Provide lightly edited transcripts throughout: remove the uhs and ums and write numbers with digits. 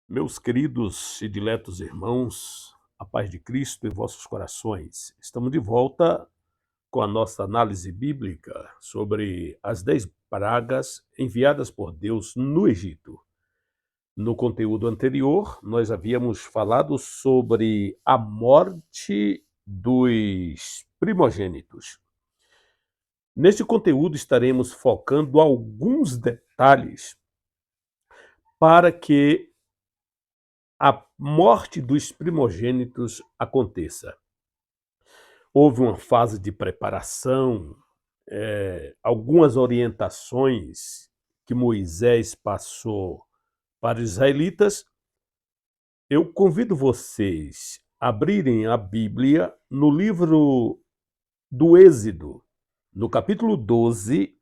Meus queridos e diletos irmãos, a paz de Cristo em vossos corações. Estamos de volta com a nossa análise bíblica sobre as 10 pragas enviadas por Deus no Egito. No conteúdo anterior, nós havíamos falado sobre a morte dos primogênitos. Neste conteúdo estaremos focando alguns detalhes para que a morte dos primogênitos aconteça. Houve uma fase de preparação, algumas orientações que Moisés passou para os israelitas. Eu convido vocês a abrirem a Bíblia no livro do Êxodo, no capítulo 12,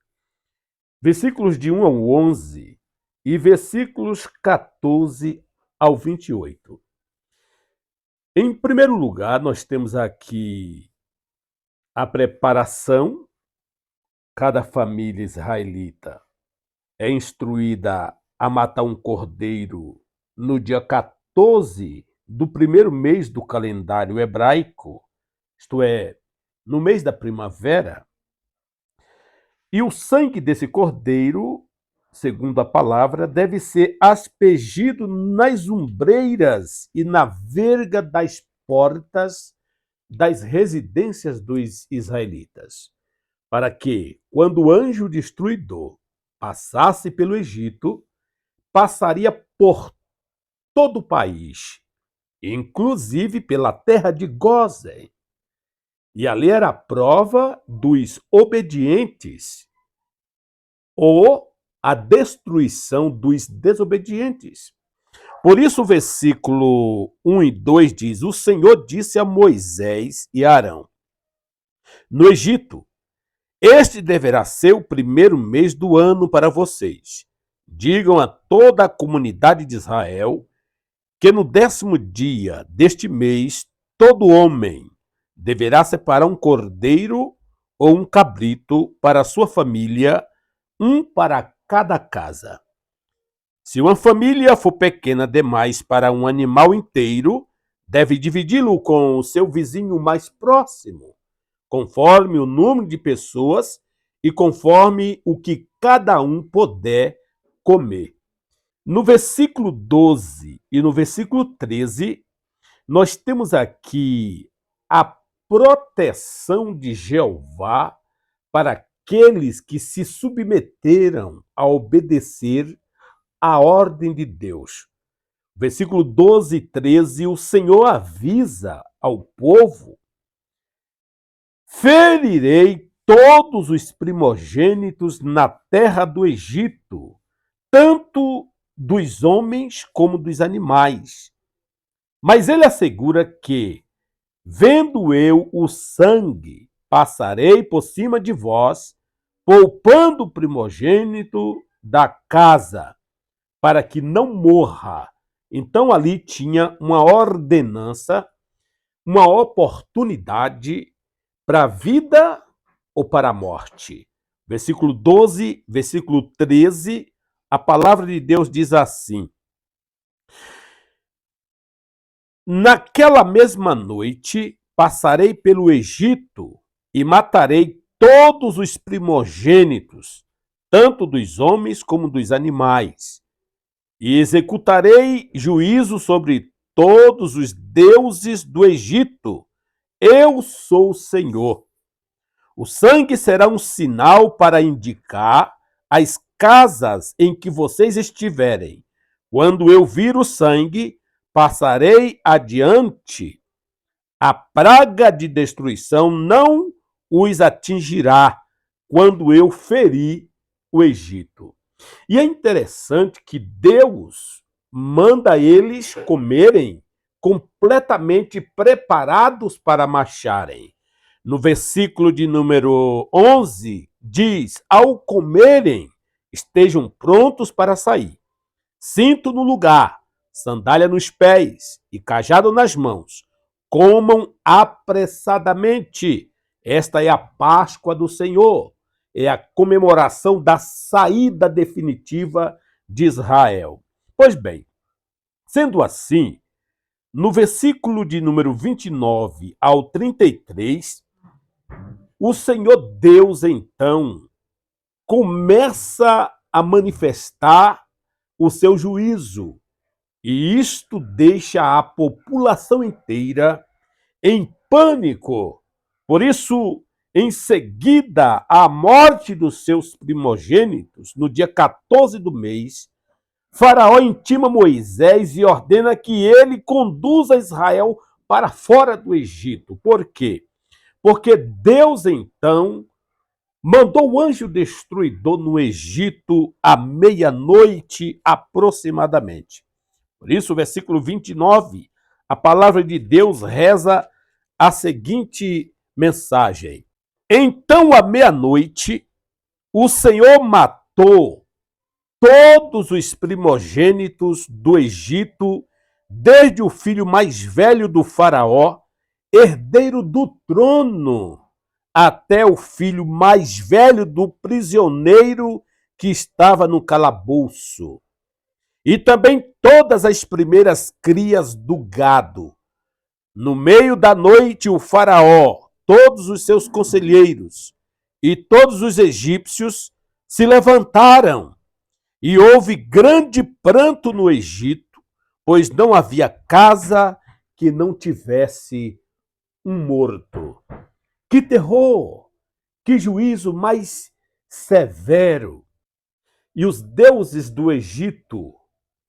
versículos de 1 ao 11 e versículos 14 ao 28. Em primeiro lugar, nós temos aqui a preparação. Cada família israelita é instruída a matar um cordeiro no dia 14 do primeiro mês do calendário hebraico, isto é, no mês da primavera. E o sangue desse cordeiro, segundo a palavra, deve ser aspergido nas ombreiras e na verga das portas das residências dos israelitas, para que, quando o anjo destruidor passasse pelo Egito, passaria por todo o país, inclusive pela terra de Gósen. E ali era a prova dos obedientes ou a destruição dos desobedientes. Por isso o versículo 1 e 2 diz: o Senhor disse a Moisés e a Arão, no Egito: este deverá ser o primeiro mês do ano para vocês. Digam a toda a comunidade de Israel que no 10º dia deste mês, todo homem deverá separar um cordeiro ou um cabrito para a sua família, um para cada casa. Se uma família for pequena demais para um animal inteiro, deve dividi-lo com o seu vizinho mais próximo, conforme o número de pessoas e conforme o que cada um puder comer. No versículo 12 e no versículo 13, nós temos aqui a proteção de Jeová para aqueles que se submeteram a obedecer a ordem de Deus. Versículo 12 e 13, o Senhor avisa ao povo: ferirei todos os primogênitos na terra do Egito, tanto dos homens como dos animais. Mas ele assegura que, vendo eu o sangue, passarei por cima de vós, poupando o primogênito da casa, para que não morra. Então ali tinha uma ordenança, uma oportunidade para a vida ou para a morte. Versículo 12, versículo 13, a palavra de Deus diz assim: naquela mesma noite passarei pelo Egito e matarei todos os primogênitos, tanto dos homens como dos animais, e executarei juízo sobre todos os deuses do Egito. Eu sou o Senhor. O sangue será um sinal para indicar as casas em que vocês estiverem. Quando eu vir o sangue, passarei adiante. A praga de destruição não os atingirá quando eu ferir o Egito. E é interessante que Deus manda eles comerem completamente preparados para marcharem. No versículo de número 11, diz: ao comerem, estejam prontos para sair. Cinto no lugar, sandália nos pés e cajado nas mãos. Comam apressadamente. Esta é a Páscoa do Senhor. É a comemoração da saída definitiva de Israel. Pois bem, Sendo assim, no versículo de número 29 ao 33, o Senhor Deus, então, começa a manifestar o seu juízo. E isto deixa a população inteira em pânico. Por isso, em seguida à morte dos seus primogênitos, no dia 14 do mês, Faraó intima Moisés e ordena que ele conduza Israel para fora do Egito. Por quê? Porque Deus, então, mandou o anjo destruidor no Egito à meia-noite aproximadamente. Por isso, o versículo 29, a palavra de Deus reza a seguinte mensagem: Então, à meia-noite, o Senhor matou todos os primogênitos do Egito, desde o filho mais velho do Faraó, herdeiro do trono, até o filho mais velho do prisioneiro que estava no calabouço. E também todas as primeiras crias do gado. No meio da noite, o Faraó, todos os seus conselheiros e todos os egípcios se levantaram, e houve grande pranto no Egito, pois não havia casa que não tivesse um morto. Que terror! Que juízo mais severo! E os deuses do Egito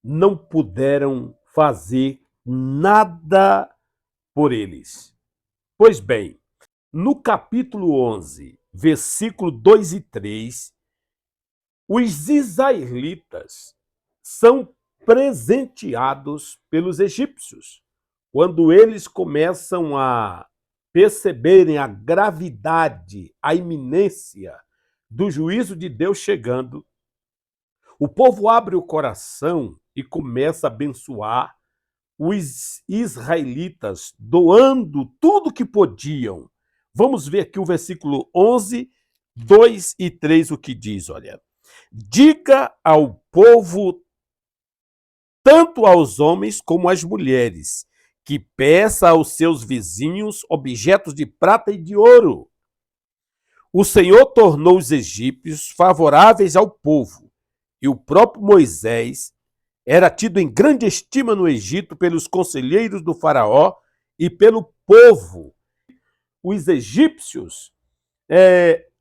não puderam fazer nada por eles. Pois bem, no capítulo 11, versículo 2 e 3, os israelitas são presenteados pelos egípcios. Quando eles começam a perceberem a gravidade, a iminência do juízo de Deus chegando, o povo abre o coração e começa a abençoar os israelitas, doando tudo que podiam. Vamos ver aqui o versículo 11, 2 e 3, o que diz, olha. Diga ao povo, tanto aos homens como às mulheres, que peça aos seus vizinhos objetos de prata e de ouro. O Senhor tornou os egípcios favoráveis ao povo, e o próprio Moisés era tido em grande estima no Egito pelos conselheiros do faraó e pelo povo. Os egípcios,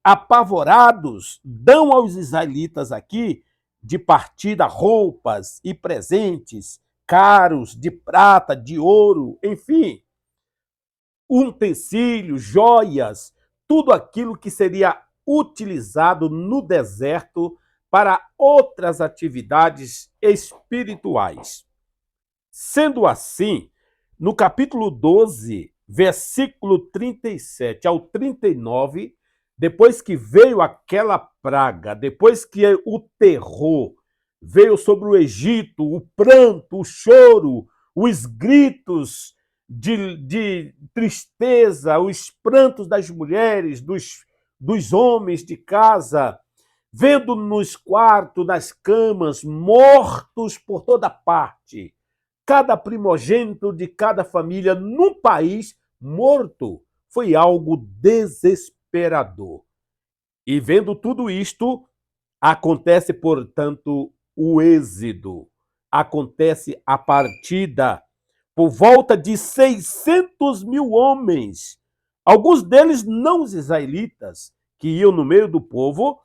apavorados, dão aos israelitas aqui de partida roupas e presentes caros, de prata, de ouro, enfim, utensílios, joias, tudo aquilo que seria utilizado no deserto para outras atividades espirituais. Sendo assim, no capítulo 12, versículo 37 ao 39, depois que veio aquela praga, depois que o terror veio sobre o Egito, o pranto, o choro, os gritos de tristeza, os prantos das mulheres, dos homens de casa, vendo nos quartos, nas camas, mortos por toda parte, cada primogênito de cada família no país morto, foi algo desesperador. E vendo tudo isto, acontece, portanto, o êxodo, acontece a partida, por volta de 600 mil homens, alguns deles não os israelitas, que iam no meio do povo,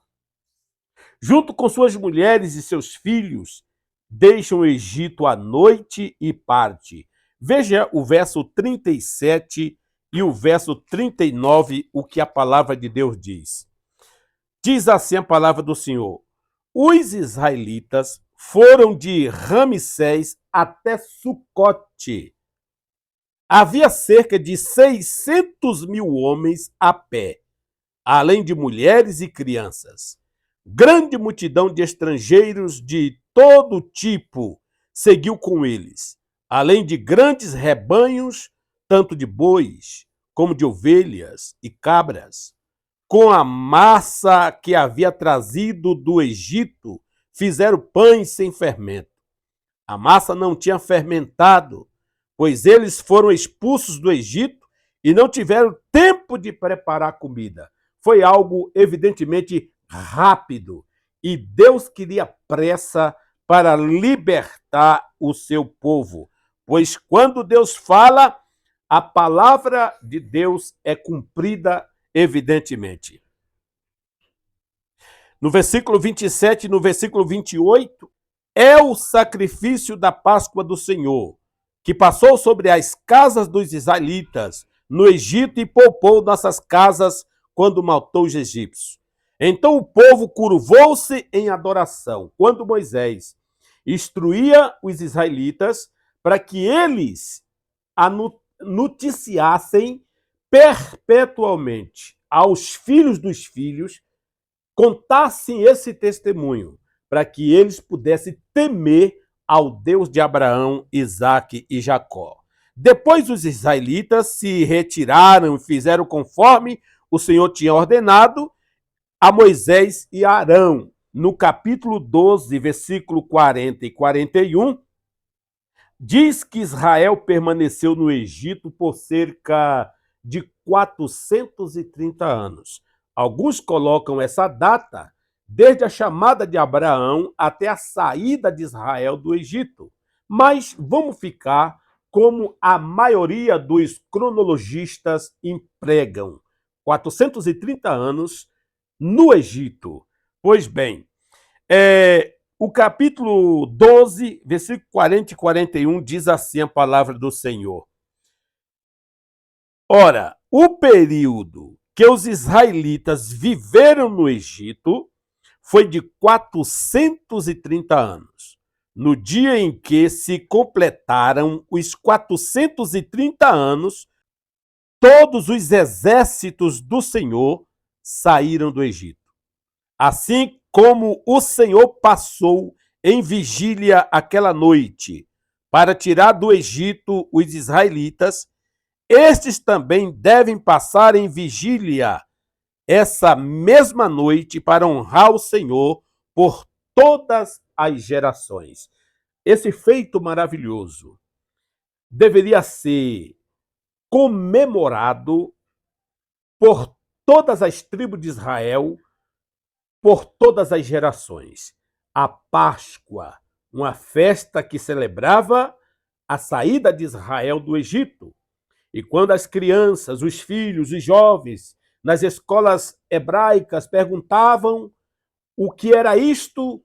junto com suas mulheres e seus filhos, deixam o Egito à noite e parte. Veja o verso 37 e o verso 39, o que a palavra de Deus diz. Diz assim a palavra do Senhor: os israelitas foram de Ramsés até Sucote. Havia cerca de 600 mil homens a pé, além de mulheres e crianças. Grande multidão de estrangeiros de todo tipo seguiu com eles, além de grandes rebanhos, tanto de bois como de ovelhas e cabras. Com a massa que havia trazido do Egito, fizeram pães sem fermento. A massa não tinha fermentado, pois eles foram expulsos do Egito e não tiveram tempo de preparar comida. Foi algo evidentemente rápido e Deus queria pressa para libertar o seu povo, pois quando Deus fala, a palavra de Deus é cumprida evidentemente. No versículo 27 e no versículo 28, é o sacrifício da Páscoa do Senhor, que passou sobre as casas dos israelitas no Egito e poupou nossas casas quando matou os egípcios. Então o povo curvou-se em adoração, quando Moisés instruía os israelitas para que eles noticiassem perpetualmente aos filhos dos filhos, contassem esse testemunho, para que eles pudessem temer ao Deus de Abraão, Isaque e Jacó. Depois os israelitas se retiraram e fizeram conforme o Senhor tinha ordenado a Moisés e a Arão. No capítulo 12, versículo 40 e 41, diz que Israel permaneceu no Egito por cerca de 430 anos. Alguns colocam essa data desde a chamada de Abraão até a saída de Israel do Egito. Mas vamos ficar como a maioria dos cronologistas empregam: 430 anos no Egito. Pois bem, o capítulo 12, versículo 40 e 41 diz assim a palavra do Senhor. Ora, o período que os israelitas viveram no Egito foi de 430 anos. No dia em que se completaram os 430 anos, todos os exércitos do Senhor saíram do Egito. Assim como o Senhor passou em vigília aquela noite para tirar do Egito os israelitas, estes também devem passar em vigília essa mesma noite para honrar o Senhor por todas as gerações. Esse feito maravilhoso deveria ser comemorado por todas as tribos de Israel, por todas as gerações. A Páscoa, uma festa que celebrava a saída de Israel do Egito. E quando as crianças, os filhos, os jovens, nas escolas hebraicas perguntavam o que era isto,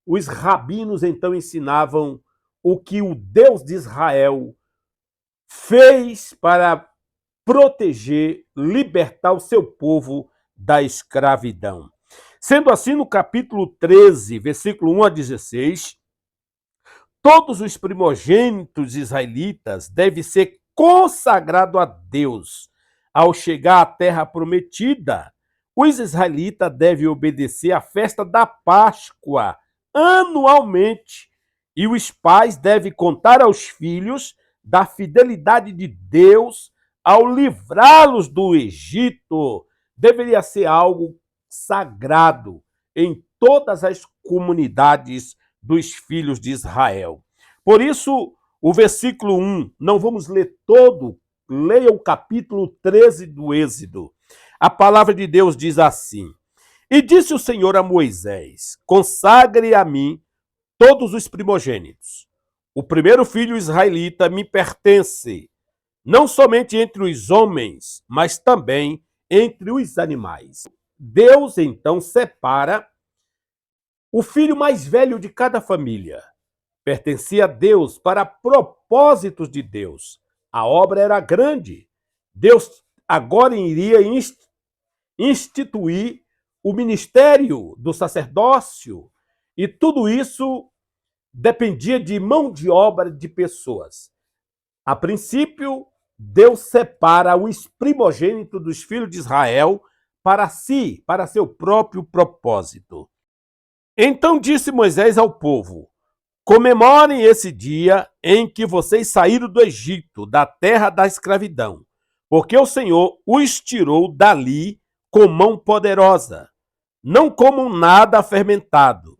os rabinos então ensinavam o que o Deus de Israel fez para proteger, libertar o seu povo da escravidão. Sendo assim, no capítulo 13, versículo 1 a 16, todos os primogênitos israelitas devem ser consagrados a Deus. Ao chegar à terra prometida, os israelitas devem obedecer à festa da Páscoa anualmente, e os pais devem contar aos filhos da fidelidade de Deus ao livrá-los do Egito. Deveria ser algo sagrado em todas as comunidades dos filhos de Israel. Por isso, o versículo 1, não vamos ler todo, leia o capítulo 13 do Êxodo. A palavra de Deus diz assim: E disse o Senhor a Moisés: Consagre a mim todos os primogênitos. O primeiro filho israelita me pertence, não somente entre os homens, mas também entre os animais. Deus então separa o filho mais velho de cada família. Pertencia a Deus para propósitos de Deus. A obra era grande. Deus agora iria instituir o ministério do sacerdócio, e tudo isso dependia de mão de obra de pessoas. A princípio, Deus separa os primogênitos dos filhos de Israel para si, para seu próprio propósito. Então disse Moisés ao povo: Comemorem esse dia em que vocês saíram do Egito, da terra da escravidão, porque o Senhor os tirou dali com mão poderosa. Não comam nada fermentado,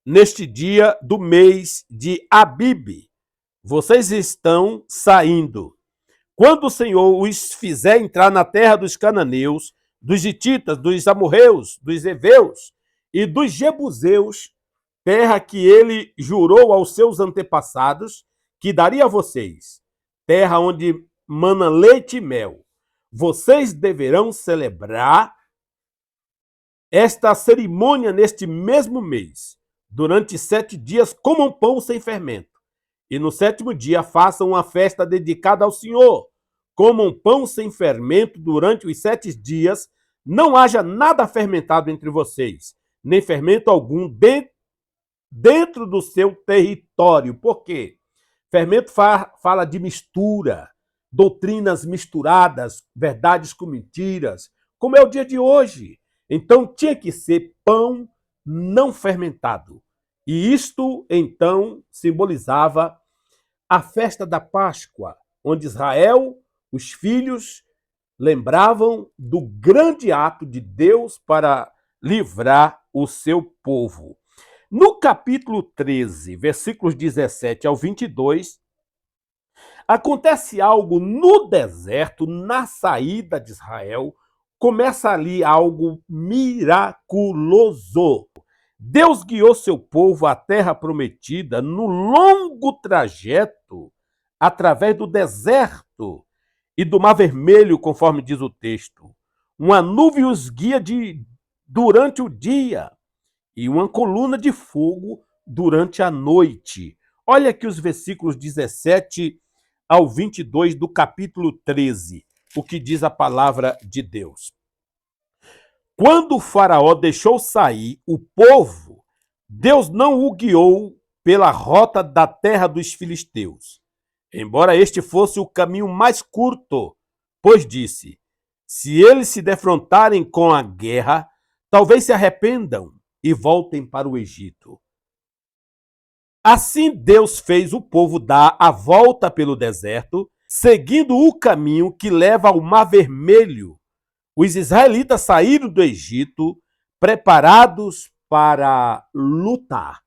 neste dia do mês de Abibe. Vocês estão saindo. Quando o Senhor os fizer entrar na terra dos cananeus, dos hititas, dos amorreus, dos heveus e dos jebuseus, terra que ele jurou aos seus antepassados que daria a vocês, terra onde mana leite e mel, vocês deverão celebrar esta cerimônia neste mesmo mês. Durante 7 dias comam pão sem fermento. E no 7º dia façam uma festa dedicada ao Senhor. Comam pão sem fermento durante os 7 dias. Não haja nada fermentado entre vocês, nem fermento algum dentro do seu território. Por quê? Fermento fala de mistura, doutrinas misturadas, verdades com mentiras, como é o dia de hoje. Então tinha que ser pão não fermentado. E isto, então, simbolizava a festa da Páscoa, onde Israel, os filhos, lembravam do grande ato de Deus para livrar o seu povo. No capítulo 13, versículos 17 ao 22, acontece algo no deserto, na saída de Israel, começa ali algo miraculoso. Deus guiou seu povo à terra prometida no longo trajeto através do deserto e do Mar Vermelho, conforme diz o texto. Uma nuvem os guia durante o dia e uma coluna de fogo durante a noite. Olha aqui os versículos 17 ao 22 do capítulo 13, o que diz a palavra de Deus. Quando o faraó deixou sair o povo, Deus não o guiou pela rota da terra dos filisteus, embora este fosse o caminho mais curto, pois disse, se eles se defrontarem com a guerra, talvez se arrependam e voltem para o Egito. Assim Deus fez o povo dar a volta pelo deserto, seguindo o caminho que leva ao Mar Vermelho. Os israelitas saíram do Egito preparados para lutar.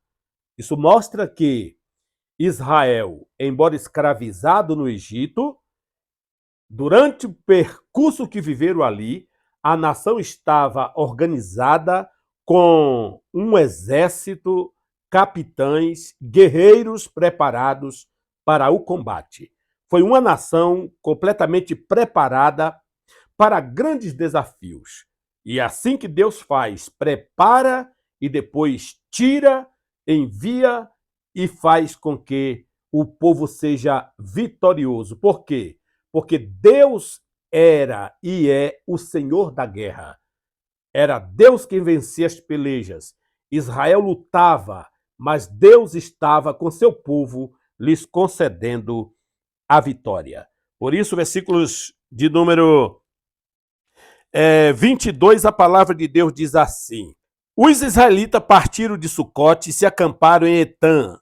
Isso mostra que Israel, embora escravizado no Egito, durante o percurso que viveram ali, a nação estava organizada com um exército, capitães, guerreiros preparados para o combate. Foi uma nação completamente preparada para grandes desafios. E assim que Deus faz, prepara e depois tira, envia e faz com que o povo seja vitorioso. Por quê? Porque Deus era e é o Senhor da guerra. Era Deus quem vencia as pelejas. Israel lutava, mas Deus estava com seu povo, lhes concedendo a vitória. Por isso, versículos de número 22, a palavra de Deus diz assim: os israelitas partiram de Sucote e se acamparam em Etã,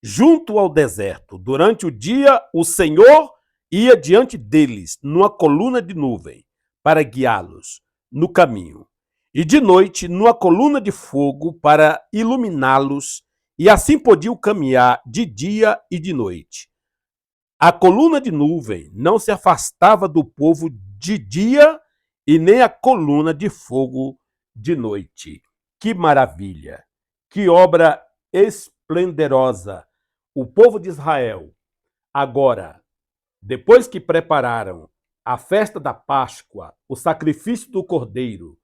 junto ao deserto. Durante o dia, o Senhor ia diante deles numa coluna de nuvem para guiá-los no caminho, e de noite numa coluna de fogo para iluminá-los, e assim podiam caminhar de dia e de noite. A coluna de nuvem não se afastava do povo de dia e nem a coluna de fogo de noite. Que maravilha! Que obra esplendorosa! O povo de Israel, agora, depois que prepararam a festa da Páscoa, o sacrifício do Cordeiro,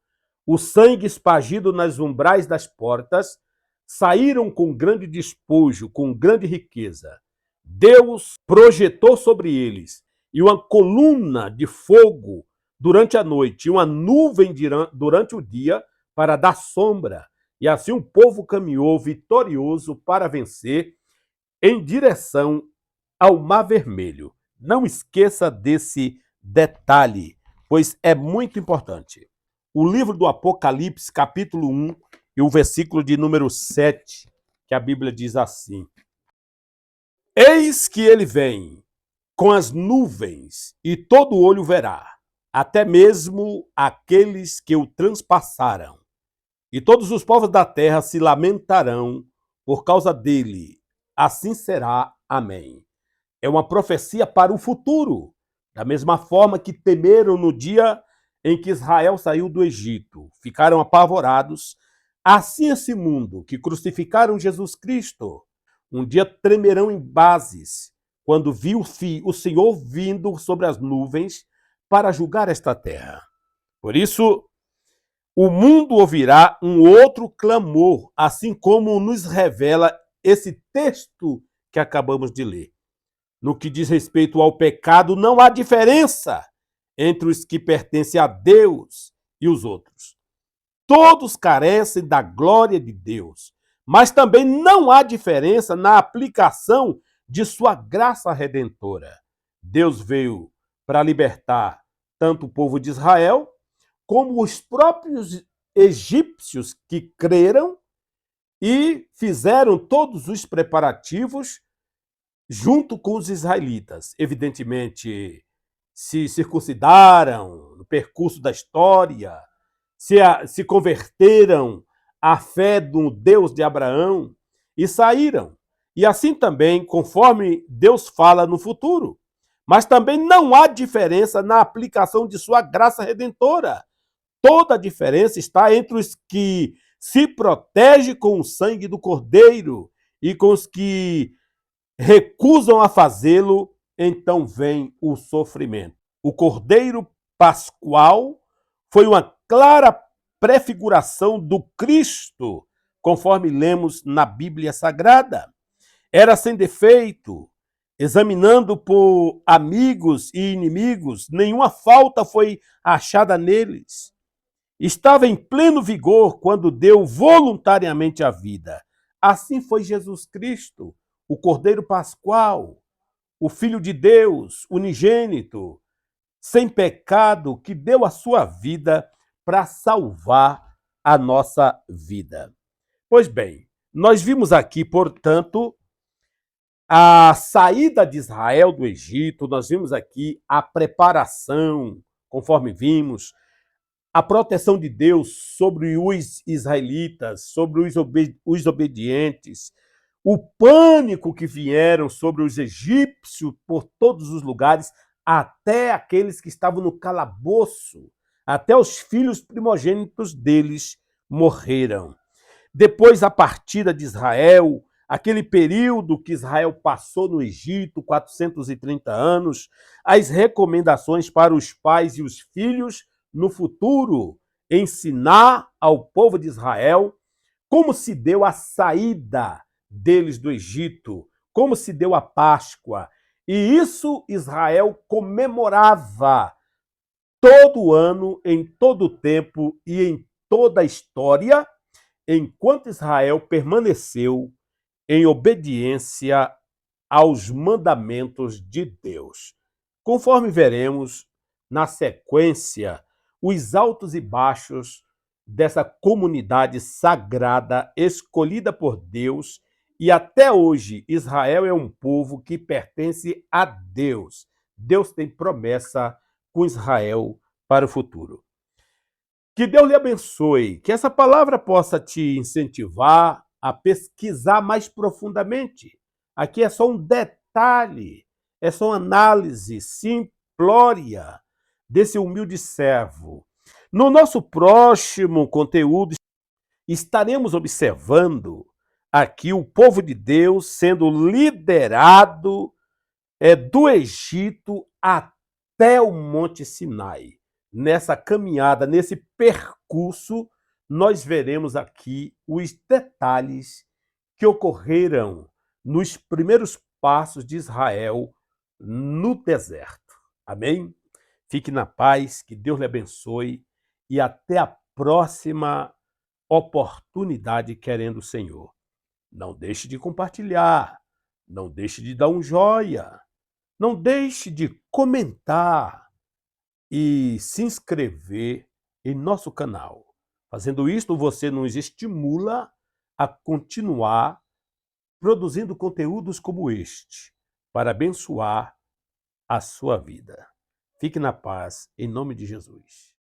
o sangue espargido nas umbrais das portas, saíram com grande despojo, com grande riqueza. Deus projetou sobre eles e uma coluna de fogo durante a noite, e uma nuvem durante o dia para dar sombra. E assim o povo caminhou vitorioso para vencer em direção ao Mar Vermelho. Não esqueça desse detalhe, pois é muito importante. O livro do Apocalipse, capítulo 1, e o versículo de número 7, que a Bíblia diz assim: eis que ele vem com as nuvens, e todo olho verá, até mesmo aqueles que o transpassaram. E todos os povos da terra se lamentarão por causa dele. Assim será. Amém. É uma profecia para o futuro, da mesma forma que temeram no dia em que Israel saiu do Egito, ficaram apavorados, assim esse mundo que crucificaram Jesus Cristo, um dia tremerão em bases, quando viu o Senhor vindo sobre as nuvens para julgar esta terra. Por isso, o mundo ouvirá um outro clamor, assim como nos revela esse texto que acabamos de ler. No que diz respeito ao pecado, não há diferença entre os que pertencem a Deus e os outros. Todos carecem da glória de Deus, mas também não há diferença na aplicação de sua graça redentora. Deus veio para libertar tanto o povo de Israel, como os próprios egípcios que creram e fizeram todos os preparativos junto com os israelitas. Evidentemente, se circuncidaram no percurso da história, se converteram à fé do Deus de Abraão e saíram. E assim também, conforme Deus fala no futuro. Mas também não há diferença na aplicação de sua graça redentora. Toda a diferença está entre os que se protegem com o sangue do Cordeiro e com os que recusam a fazê-lo, então vem o sofrimento. O Cordeiro Pascual foi uma clara prefiguração do Cristo, conforme lemos na Bíblia Sagrada. Era sem defeito, examinando por amigos e inimigos, nenhuma falta foi achada neles. Estava em pleno vigor quando deu voluntariamente a vida. Assim foi Jesus Cristo, o Cordeiro Pascual, o Filho de Deus, unigênito, sem pecado, que deu a sua vida para salvar a nossa vida. Pois bem, nós vimos aqui, portanto, a saída de Israel do Egito, nós vimos aqui a preparação, conforme vimos, a proteção de Deus sobre os israelitas, sobre os obedientes, o pânico que vieram sobre os egípcios por todos os lugares, até aqueles que estavam no calabouço, até os filhos primogênitos deles morreram. Depois a partida de Israel, aquele período que Israel passou no Egito, 430 anos, as recomendações para os pais e os filhos no futuro, ensinar ao povo de Israel como se deu a saída deles do Egito, como se deu a Páscoa. E isso Israel comemorava todo ano, em todo tempo e em toda a história, enquanto Israel permaneceu em obediência aos mandamentos de Deus. Conforme veremos na sequência, os altos e baixos dessa comunidade sagrada escolhida por Deus, e até hoje Israel é um povo que pertence a Deus. Deus tem promessa com Israel para o futuro. Que Deus lhe abençoe, que essa palavra possa te incentivar a pesquisar mais profundamente. Aqui é só um detalhe, é só uma análise simplória desse humilde servo. No nosso próximo conteúdo, estaremos observando aqui o povo de Deus sendo liderado do Egito até o Monte Sinai. Nessa caminhada, nesse percurso, nós veremos aqui os detalhes que ocorreram nos primeiros passos de Israel no deserto. Amém? Fique na paz, que Deus lhe abençoe e até a próxima oportunidade, querendo o Senhor. Não deixe de compartilhar, não deixe de dar um joia, não deixe de comentar e se inscrever em nosso canal. Fazendo isto, você nos estimula a continuar produzindo conteúdos como este, para abençoar a sua vida. Fique na paz, em nome de Jesus.